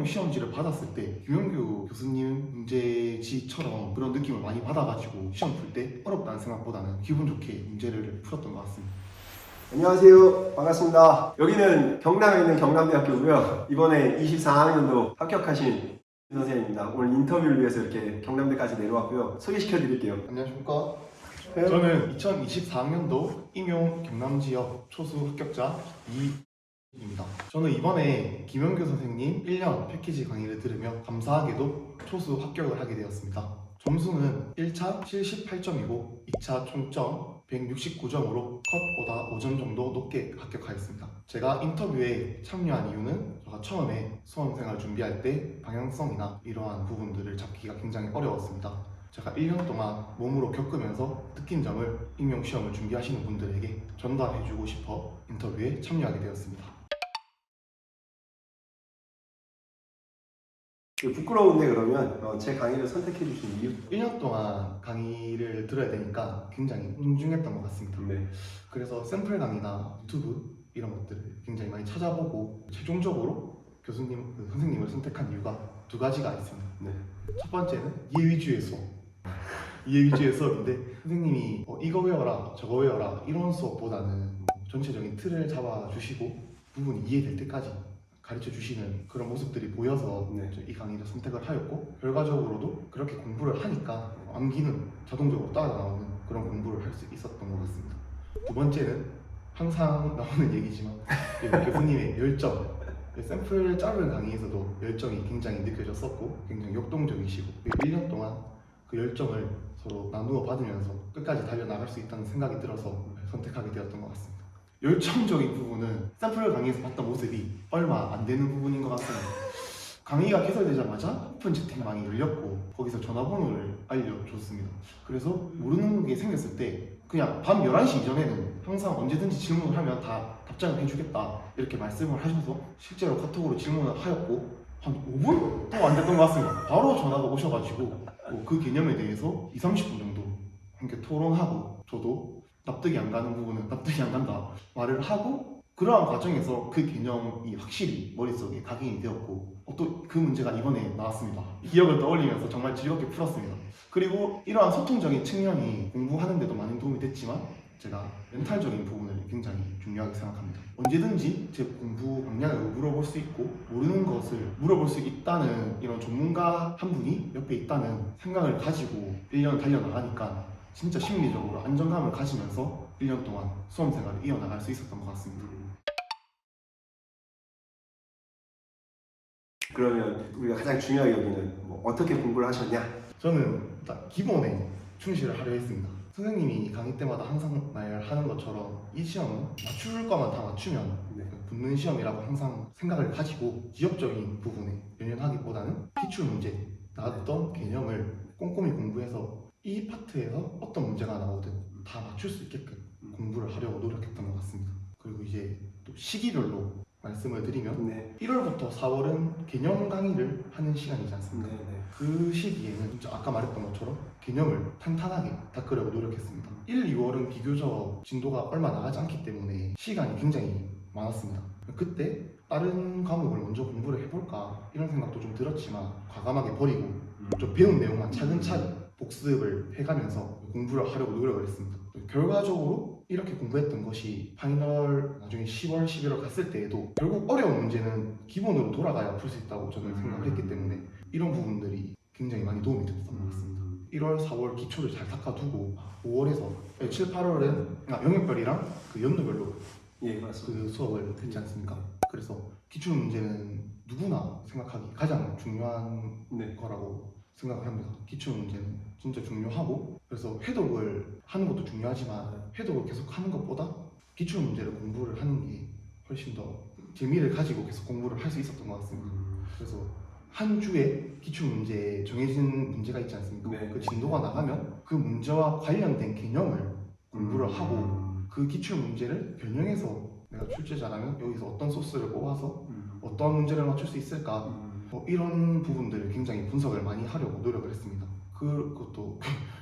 임용 시험지를 받았을 때 유영규 교수님 문제지처럼 그런 느낌을 많이 받아가지고 시험 풀 때 어렵다는 생각보다는 기분 좋게 문제를 풀었던 것 같습니다. 안녕하세요. 반갑습니다. 여기는 경남에 있는 경남대학교고요. 이번에 24학년도 합격하신 선생님입니다. 오늘 인터뷰를 위해서 이렇게 경남대까지 내려왔고요. 소개시켜 드릴게요. 안녕하십니까? 저는 2024학년도 임용 경남지역 초수 합격자 이입니다. 저는 이번에 김영규 선생님 1년 패키지 강의를 들으며 감사하게도 초수 합격을 하게 되었습니다. 점수는 1차 78점이고 2차 총점 169점으로 컷보다 5점 정도 높게 합격하였습니다. 제가 인터뷰에 참여한 이유는 제가 처음에 수험생활 준비할 때 방향성이나 이러한 부분들을 잡기가 굉장히 어려웠습니다. 제가 1년 동안 몸으로 겪으면서 느낀 점을 임용시험을 준비하시는 분들에게 전달해주고 싶어 인터뷰에 참여하게 되었습니다. 부끄러운데 그러면 제 강의를 선택해 주신 이유? 1년 동안 강의를 들어야 되니까 굉장히 운중했던 것 같습니다. 네. 그래서 샘플 강의나 유튜브 이런 것들을 굉장히 많이 찾아보고 최종적으로 선생님을 선택한 이유가 두 가지가 있습니다. 네. 첫 번째는 이해 위주의 수업. 이해 위주의 수업인데 선생님이 이거 외워라 저거 외워라 이런 수업보다는 전체적인 틀을 잡아주시고 부분이 이해될 때까지 가르쳐 주시는 그런 모습들이 보여서 네. 이 강의를 선택을 하였고 결과적으로도 그렇게 공부를 하니까 암기는 자동적으로 따라 나오는 그런 공부를 할 수 있었던 것 같습니다. 두 번째는 항상 나오는 얘기지만 교수님의 열정, 샘플 짧은 강의에서도 열정이 굉장히 느껴졌었고 굉장히 역동적이시고 1년 동안 그 열정을 서로 나누어 받으면서 끝까지 달려나갈 수 있다는 생각이 들어서 선택하게 되었던 것 같습니다. 열정적인 부분은 샘플 강의에서 봤던 모습이 얼마 안 되는 부분인 것 같습니다. 강의가 개설되자마자 오픈 채팅방이 열렸고 거기서 전화번호를 알려줬습니다. 그래서 모르는 게 생겼을 때 그냥 밤 11시 이전에는 항상 언제든지 질문을 하면 다 답장을 해주겠다 이렇게 말씀을 하셔서 실제로 카톡으로 질문을 하였고 한 5분도 안 됐던 것 같습니다. 바로 전화가 오셔가지고 그 개념에 대해서 20-30분 정도 함께 토론하고 저도 납득이 안 가는 부분은 납득이 안 간다 말을 하고 그러한 과정에서 그 개념이 확실히 머릿속에 각인이 되었고 또 그 문제가 이번에 나왔습니다. 기억을 떠올리면서 정말 즐겁게 풀었습니다. 그리고 이러한 소통적인 측면이 공부하는 데도 많은 도움이 됐지만 제가 멘탈적인 부분을 굉장히 중요하게 생각합니다. 언제든지 제 공부 방향을 물어볼 수 있고 모르는 것을 물어볼 수 있다는 이런 전문가 한 분이 옆에 있다는 생각을 가지고 1년 달려나가니까 진짜 심리적으로 안정감을 가지면서 1년 동안 수험생활을 이어나갈 수 있었던 것 같습니다. 그러면 우리가 가장 중요하게 여기는 어떻게 공부를 하셨냐? 저는 일단 기본에 충실을 하려 했습니다. 선생님이 강의 때마다 항상 말하는 것처럼 이 시험은 맞출 거만 다 맞추면 네. 붙는 시험이라고 항상 생각을 가지고 지역적인 부분에 연연하기보다는 기출문제 나왔던 개념을 꼼꼼히 공부해서 이 파트에서 어떤 문제가 나오든 다 맞출 수 있게끔 공부를 하려고 노력했던 것 같습니다. 그리고 이제 또 시기별로 말씀을 드리면 네. 1월부터 4월은 개념 강의를 하는 시간이지 않습니까? 네. 네. 그 시기에는 진짜 아까 말했던 것처럼 개념을 탄탄하게 닦으려고 노력했습니다. 1, 2월은 비교적 진도가 얼마 나가지 않기 때문에 시간이 굉장히 많았습니다. 그때 다른 과목을 먼저 공부를 해볼까 이런 생각도 좀 들었지만 과감하게 버리고 좀 배운 내용만 차근차근 복습을 해가면서 공부를 하려고 노력을 했습니다. 결과적으로 이렇게 공부했던 것이 파이널 나중에 10월, 11월 갔을 때에도 결국 어려운 문제는 기본으로 돌아가야 풀 수 있다고 저는 생각을 했기 때문에 이런 부분들이 굉장히 많이 도움이 됐던 것 같습니다. 1월, 4월 기초를 잘 닦아두고 5월에서 7, 8월은 영역별이랑 그 연도별로 예, 맞습니다. 그 수업을 했지 않습니까? 그래서 기출 문제는 누구나 생각하기 가장 중요한 네. 거라고 생각을 합니다. 기출 문제는 진짜 중요하고 그래서 해독을 하는 것도 중요하지만 해독을 계속 하는 것보다 기출 문제를 공부를 하는 게 훨씬 더 재미를 가지고 계속 공부를 할 수 있었던 것 같습니다. 그래서 한 주에 기출 문제에 정해진 문제가 있지 않습니까? 네. 그 진도가 나가면 그 문제와 관련된 개념을 공부를 하고 그 기출 문제를 변형해서 내가 출제 잘하면 여기서 어떤 소스를 뽑아서 어떤 문제를 맞출 수 있을까 이런 부분들을 굉장히 분석을 많이 하려고 노력을 했습니다. 그것도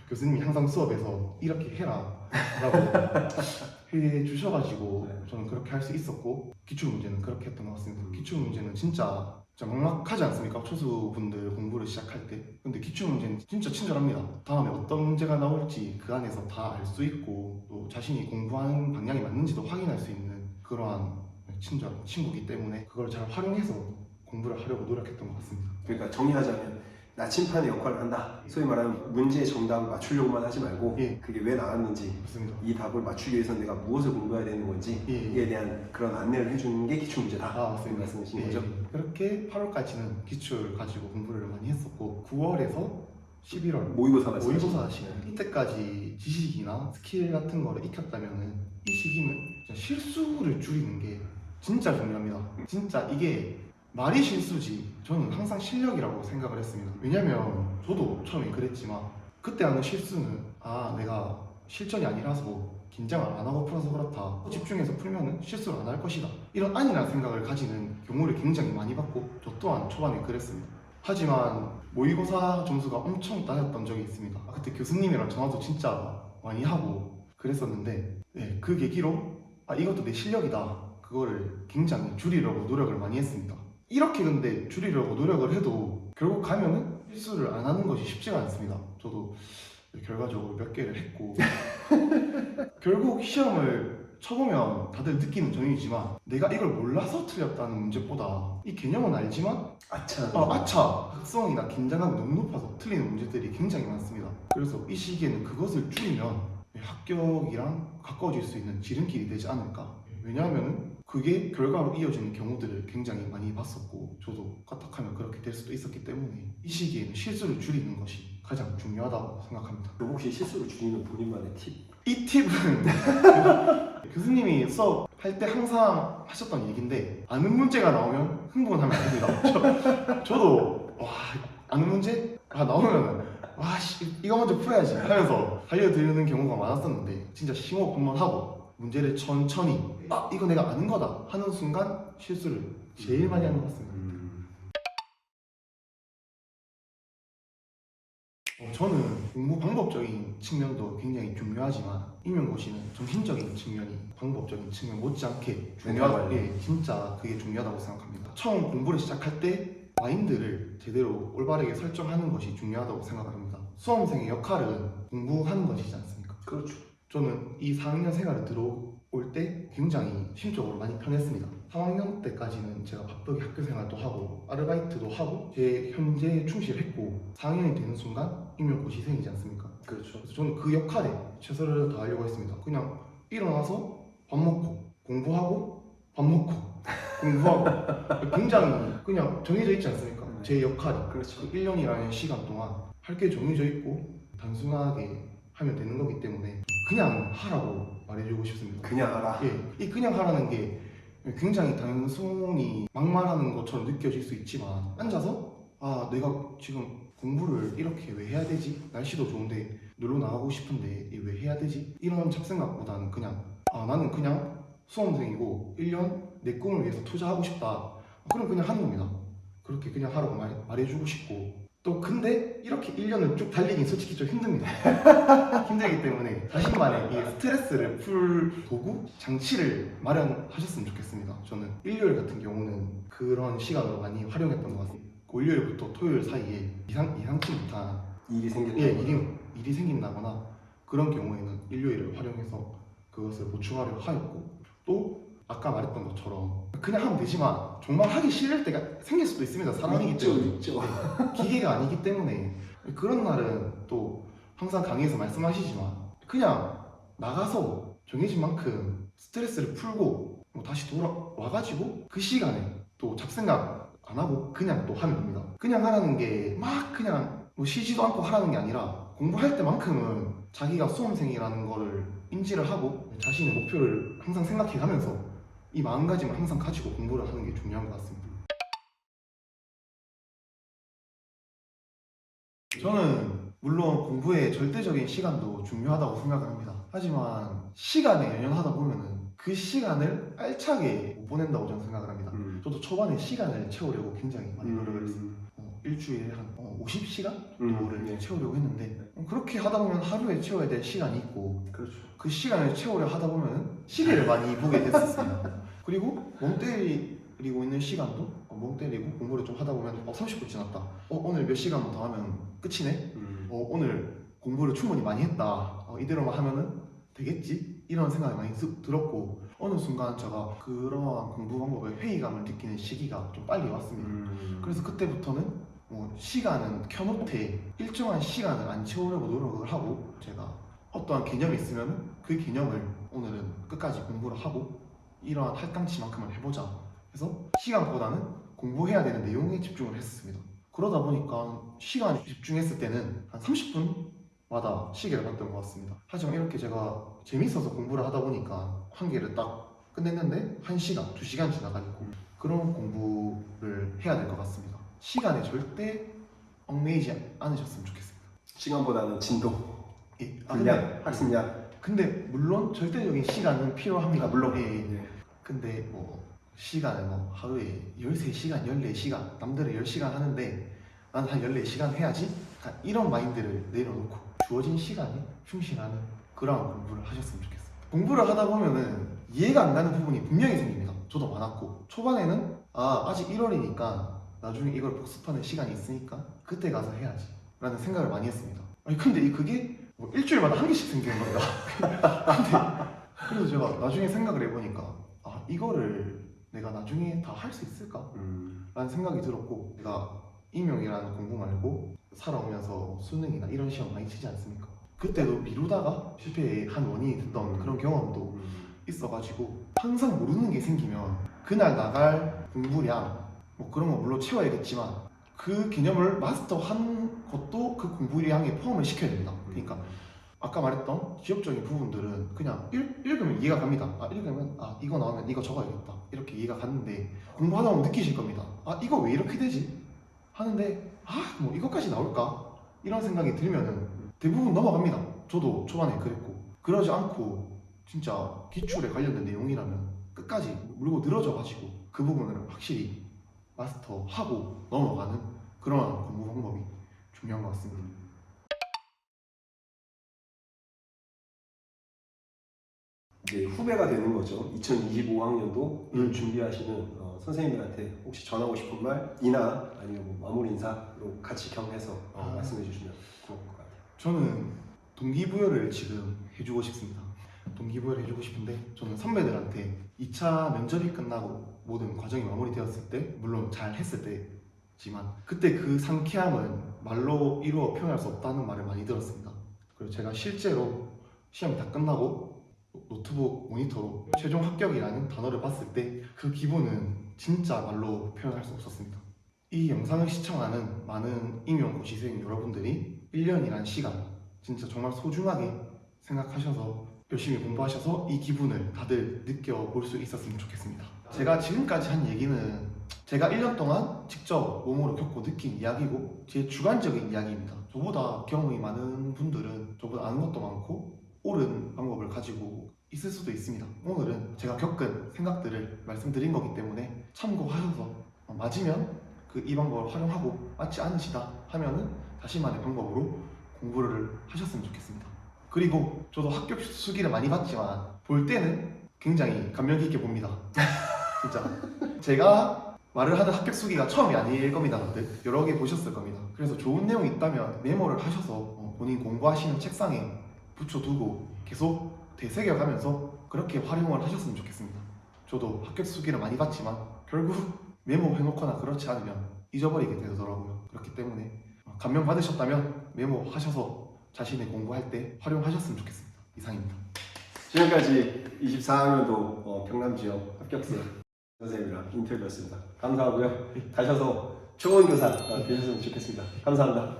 교수님이 항상 수업에서 이렇게 해라 라고 해주셔가지고 저는 그렇게 할 수 있었고 기출 문제는 그렇게 했던 것 같습니다. 기출 문제는 진짜 진짜 막막하지 않습니까? 초수분들 공부를 시작할 때. 근데 기출문제는 진짜 친절합니다. 다음에 어떤 문제가 나올지 그 안에서 다 알 수 있고 또 자신이 공부하는 방향이 맞는지도 확인할 수 있는 그러한 친절, 친구기 때문에 그걸 잘 활용해서 공부를 하려고 노력했던 것 같습니다. 그러니까 정리하자면 나침판의 역할을 한다. 소위 말하는 문제의 정답을 맞추려고만 하지 말고 예. 그게 왜 나왔는지 맞습니다. 이 답을 맞추기 위해서 내가 무엇을 공부해야 되는 건지 예. 이에 대한 그런 안내를 해주는 게 기출문제다. 맞습니다. 말씀하신 예. 거죠? 그렇게 8월까지는 기출 가지고 공부를 많이 했었고 9월에서 11월 모의고사 모의고사 시간 이때까지 지식이나 스킬 같은 거를 익혔다면은 이 시기는 진짜 실수를 줄이는 게 진짜 중요합니다. 진짜 이게 말이 실수지 저는 항상 실력이라고 생각을 했습니다. 왜냐면 저도 처음에 그랬지만 그때 하는 실수는 내가 실전이 아니라서 긴장을 안 하고 풀어서 그렇다, 집중해서 풀면은 실수를 안 할 것이다, 이런 안일한 생각을 가지는 경우를 굉장히 많이 봤고 저 또한 초반에 그랬습니다. 하지만 모의고사 점수가 엄청 따졌던 적이 있습니다. 그때 교수님이랑 전화도 진짜 많이 하고 그랬었는데 그 계기로 이것도 내 실력이다, 그거를 굉장히 줄이려고 노력을 많이 했습니다. 이렇게 근데 줄이려고 노력을 해도 결국 가면은 실수를 안 하는 것이 쉽지가 않습니다. 저도 결과적으로 몇 개를 했고 결국 시험을 쳐보면 다들 느끼는 점이지만 내가 이걸 몰라서 틀렸다는 문제보다 이 개념은 알지만 아차. 각성이나 긴장감이 너무 높아서 틀리는 문제들이 굉장히 많습니다. 그래서 이 시기에는 그것을 줄이면 합격이랑 가까워질 수 있는 지름길이 되지 않을까. 왜냐하면 그게 결과로 이어지는 경우들을 굉장히 많이 봤었고 저도 까딱하면 그렇게 될 수도 있었기 때문에 이 시기에는 실수를 줄이는 것이 가장 중요하다고 생각합니다. 그럼 혹시 실수를 줄이는 본인만의 팁? 이 팁은 교수님이 수업할 때 항상 하셨던 얘기인데 아는 문제가 나오면 흥분하면 안 됩니다. 저도 아는 문제? 나오면 이거 먼저 풀어야지 하면서 달려드는 경우가 많았었는데 진짜 심호흡 한번 하고 문제를 천천히 이거 내가 아는 거다 하는 순간 실수를 제일 많이 하는 것 같습니다. 저는 공부 방법적인 측면도 굉장히 중요하지만 임용고시는 정신적인 측면이 방법적인 측면 못지않게 중요하고 진짜 그게 중요하다고 생각합니다. 처음 공부를 시작할 때 마인드를 제대로 올바르게 설정하는 것이 중요하다고 생각을 합니다. 수험생의 역할은 공부하는 것이지 않습니까? 그렇죠. 저는 이 4학년 생활에 들어올 때 굉장히 심적으로 많이 편했습니다. 3학년 때까지는 제가 바쁘게 학교 생활도 하고 아르바이트도 하고 제 현재에 충실했고 4학년이 되는 순간 임용고시생이지 않습니까? 그렇죠. 그래서 저는 그 역할에 최선을 다하려고 했습니다. 그냥 일어나서 밥 먹고 공부하고 밥 먹고 공부하고 굉장히 그냥 정해져 있지 않습니까? 제 역할이. 그렇죠. 그 1년이라는 시간 동안 할 게 정해져 있고 단순하게 하면 되는 거기 때문에 그냥 하라고 말해주고 싶습니다. 그냥 알아. 이 그냥 하라는 게 굉장히 단순히 막말하는 것처럼 느껴질 수 있지만 앉아서 내가 지금 공부를 이렇게 왜 해야 되지? 날씨도 좋은데 놀러 나가고 싶은데 왜 해야 되지? 이런 잡생각보다는 그냥 나는 그냥 수험생이고 1년 내 꿈을 위해서 투자하고 싶다. 그럼 그냥 하는 겁니다. 그렇게 그냥 하라고 말해주고 싶고 또 근데 이렇게 1년을 쭉 달리긴 솔직히 좀 힘듭니다. 힘들기 때문에 자신만의 이 스트레스를 풀 도구, 장치를 마련하셨으면 좋겠습니다. 저는 일요일 같은 경우는 그런 시간으로 많이 활용했던 것 같습니다. 월요일부터 토요일 사이에 이상치 못한 일이 생겼다. 일이 생긴다거나 그런 경우에는 일요일을 활용해서 그것을 보충하려 하였고 또 아까 말했던 것처럼 그냥 하면 되지만 정말 하기 싫을 때가 생길 수도 있습니다. 사람이기 때문에 있죠. 기계가 아니기 때문에 그런 날은 또 항상 강의에서 말씀하시지만 그냥 나가서 정해진 만큼 스트레스를 풀고 다시 돌아와가지고 그 시간에 또 잡생각 안 하고 그냥 또 하면 됩니다. 그냥 하라는 게 막 그냥 쉬지도 않고 하라는 게 아니라 공부할 때만큼은 자기가 수험생이라는 거를 인지를 하고 자신의 목표를 항상 생각해가면서 이 마음가짐을 항상 가지고 공부를 하는 게 중요한 것 같습니다. 저는 물론 공부에 절대적인 시간도 중요하다고 생각을 합니다. 하지만 시간에 연연하다 보면은 그 시간을 알차게 못 보낸다고 저는 생각을 합니다. 저도 초반에 시간을 채우려고 굉장히 많이 노력을 했습니다. 일주일에 한 50시간 정도를 채우려고 했는데 그렇게 하다 보면 하루에 채워야 될 시간이 있고 그렇죠. 그 시간을 채우려 하다 보면 시계를 많이 보게 됐었습니다. 그리고 멍 때리고 있는 시간도 멍 때리고 공부를 좀 하다 보면 30분 지났다. 오늘 몇 시간만 더 하면 끝이네. 오늘 공부를 충분히 많이 했다. 이대로만 하면은 되겠지? 이런 생각이 많이 들었고 어느 순간 제가 그러한 공부 방법에 회의감을 느끼는 시기가 좀 빨리 왔습니다. 그래서 그때부터는 뭐 시간은 켜놓되 일정한 시간을 안 채우려고 노력을 하고 제가 어떠한 개념이 있으면 그 개념을 오늘은 끝까지 공부를 하고 이러한 할당치만큼을 해보자 해서 시간보다는 공부해야 되는 내용에 집중을 했습니다. 그러다 보니까 시간에 집중했을 때는 한 30분마다 시계를 봤던 것 같습니다. 하지만 이렇게 제가 재밌어서 공부를 하다 보니까 한 개를 딱 끝냈는데 1시간, 2시간 지나가고 그런 공부를 해야 될 것 같습니다. 시간에 절대 얽매이지 않으셨으면 좋겠습니다. 시간보다는 진도, 예. 분량, 학습량. 근데 물론 절대적인 시간은 필요합니다. 물론. 예. 근데 뭐 시간을 뭐 하루에 13시간, 14시간 남들은 10시간 하는데 난 한 14시간 해야지? 약간 이런 마인드를 내려놓고 주어진 시간에 충실하는 그런 공부를 하셨으면 좋겠어요. 공부를 하다 보면은 이해가 안 가는 부분이 분명히 생깁니다. 저도 많았고 초반에는 아직 1월이니까 나중에 이걸 복습하는 시간이 있으니까 그때 가서 해야지 라는 생각을 많이 했습니다. 아니 근데 그게 뭐 일주일마다 한 개씩 생기는 겁니다. 근데 그래서 제가 나중에 생각을 해보니까 이거를 내가 나중에 다 할 수 있을까? 라는 생각이 들었고 내가 임용이라는 공부 말고 살아오면서 수능이나 이런 시험 많이 치지 않습니까? 그때도 미루다가 실패한 원인이 됐던 그런 경험도 있어가지고 항상 모르는 게 생기면 그날 나갈 공부량 뭐 그런 거 물론 채워야겠지만 그 개념을 마스터한 것도 그 공부량에 포함을 시켜야 됩니다. 그러니까 아까 말했던 지역적인 부분들은 그냥 읽으면 이해가 갑니다. 읽으면 이거 나오면 이거 적어야겠다 이렇게 이해가 가는데 공부하다 보면 느끼실 겁니다. 이거 왜 이렇게 되지? 하는데 뭐 이것까지 나올까? 이런 생각이 들면은 대부분 넘어갑니다. 저도 초반에 그랬고 그러지 않고 진짜 기출에 관련된 내용이라면 끝까지 물고 늘어져가지고 그 부분을 확실히 마스터하고 넘어가는 그런 공부 방법이 중요한 것 같습니다. 이제 후배가 되는 거죠. 2025학년도를 준비하시는 선생님들한테 혹시 전하고 싶은 말이나 아니면 뭐 마무리 인사로 같이 격려해서 말씀해 주시면 좋을 것 같아요. 저는 동기부여를 지금 해주고 싶습니다. 동기부여를 해주고 싶은데 저는 선배들한테 2차 면접이 끝나고 모든 과정이 마무리되었을 때 물론 잘 했을 때지만 그때 그 상쾌함은 말로 이루어 표현할 수 없다는 말을 많이 들었습니다. 그리고 제가 실제로 시험이 다 끝나고 노트북 모니터로 최종 합격이라는 단어를 봤을 때 그 기분은 진짜 말로 표현할 수 없었습니다. 이 영상을 시청하는 많은 임용 고시생 여러분들이 1년이라는 시간 진짜 정말 소중하게 생각하셔서 열심히 공부하셔서 이 기분을 다들 느껴볼 수 있었으면 좋겠습니다. 제가 지금까지 한 얘기는 제가 1년 동안 직접 몸으로 겪고 느낀 이야기고 제 주관적인 이야기입니다. 저보다 경험이 많은 분들은 저보다 아는 것도 많고 옳은 방법을 가지고 있을 수도 있습니다. 오늘은 제가 겪은 생각들을 말씀드린 거기 때문에 참고하셔서 맞으면 이 방법을 활용하고 맞지 않으시다 하면은 자신만의 방법으로 공부를 하셨으면 좋겠습니다. 그리고 저도 합격 수기를 많이 봤지만 볼 때는 굉장히 감명 깊게 봅니다. 진짜 제가 말을 하는 합격 수기가 처음이 아닐 겁니다. 다들 여러 개 보셨을 겁니다. 그래서 좋은 내용이 있다면 메모를 하셔서 본인 공부하시는 책상에 붙여두고 계속 되새겨가면서 그렇게 활용을 하셨으면 좋겠습니다. 저도 합격 수기를 많이 봤지만 결국 메모해놓거나 그렇지 않으면 잊어버리게 되더라고요. 그렇기 때문에 감명 받으셨다면 메모하셔서 자신의 공부할 때 활용하셨으면 좋겠습니다. 이상입니다. 지금까지 24학년도 경남지역 합격생 선생님이랑 인터뷰였습니다. 감사하고요. 가셔서 좋은 교사 되셨으면 좋겠습니다. 감사합니다.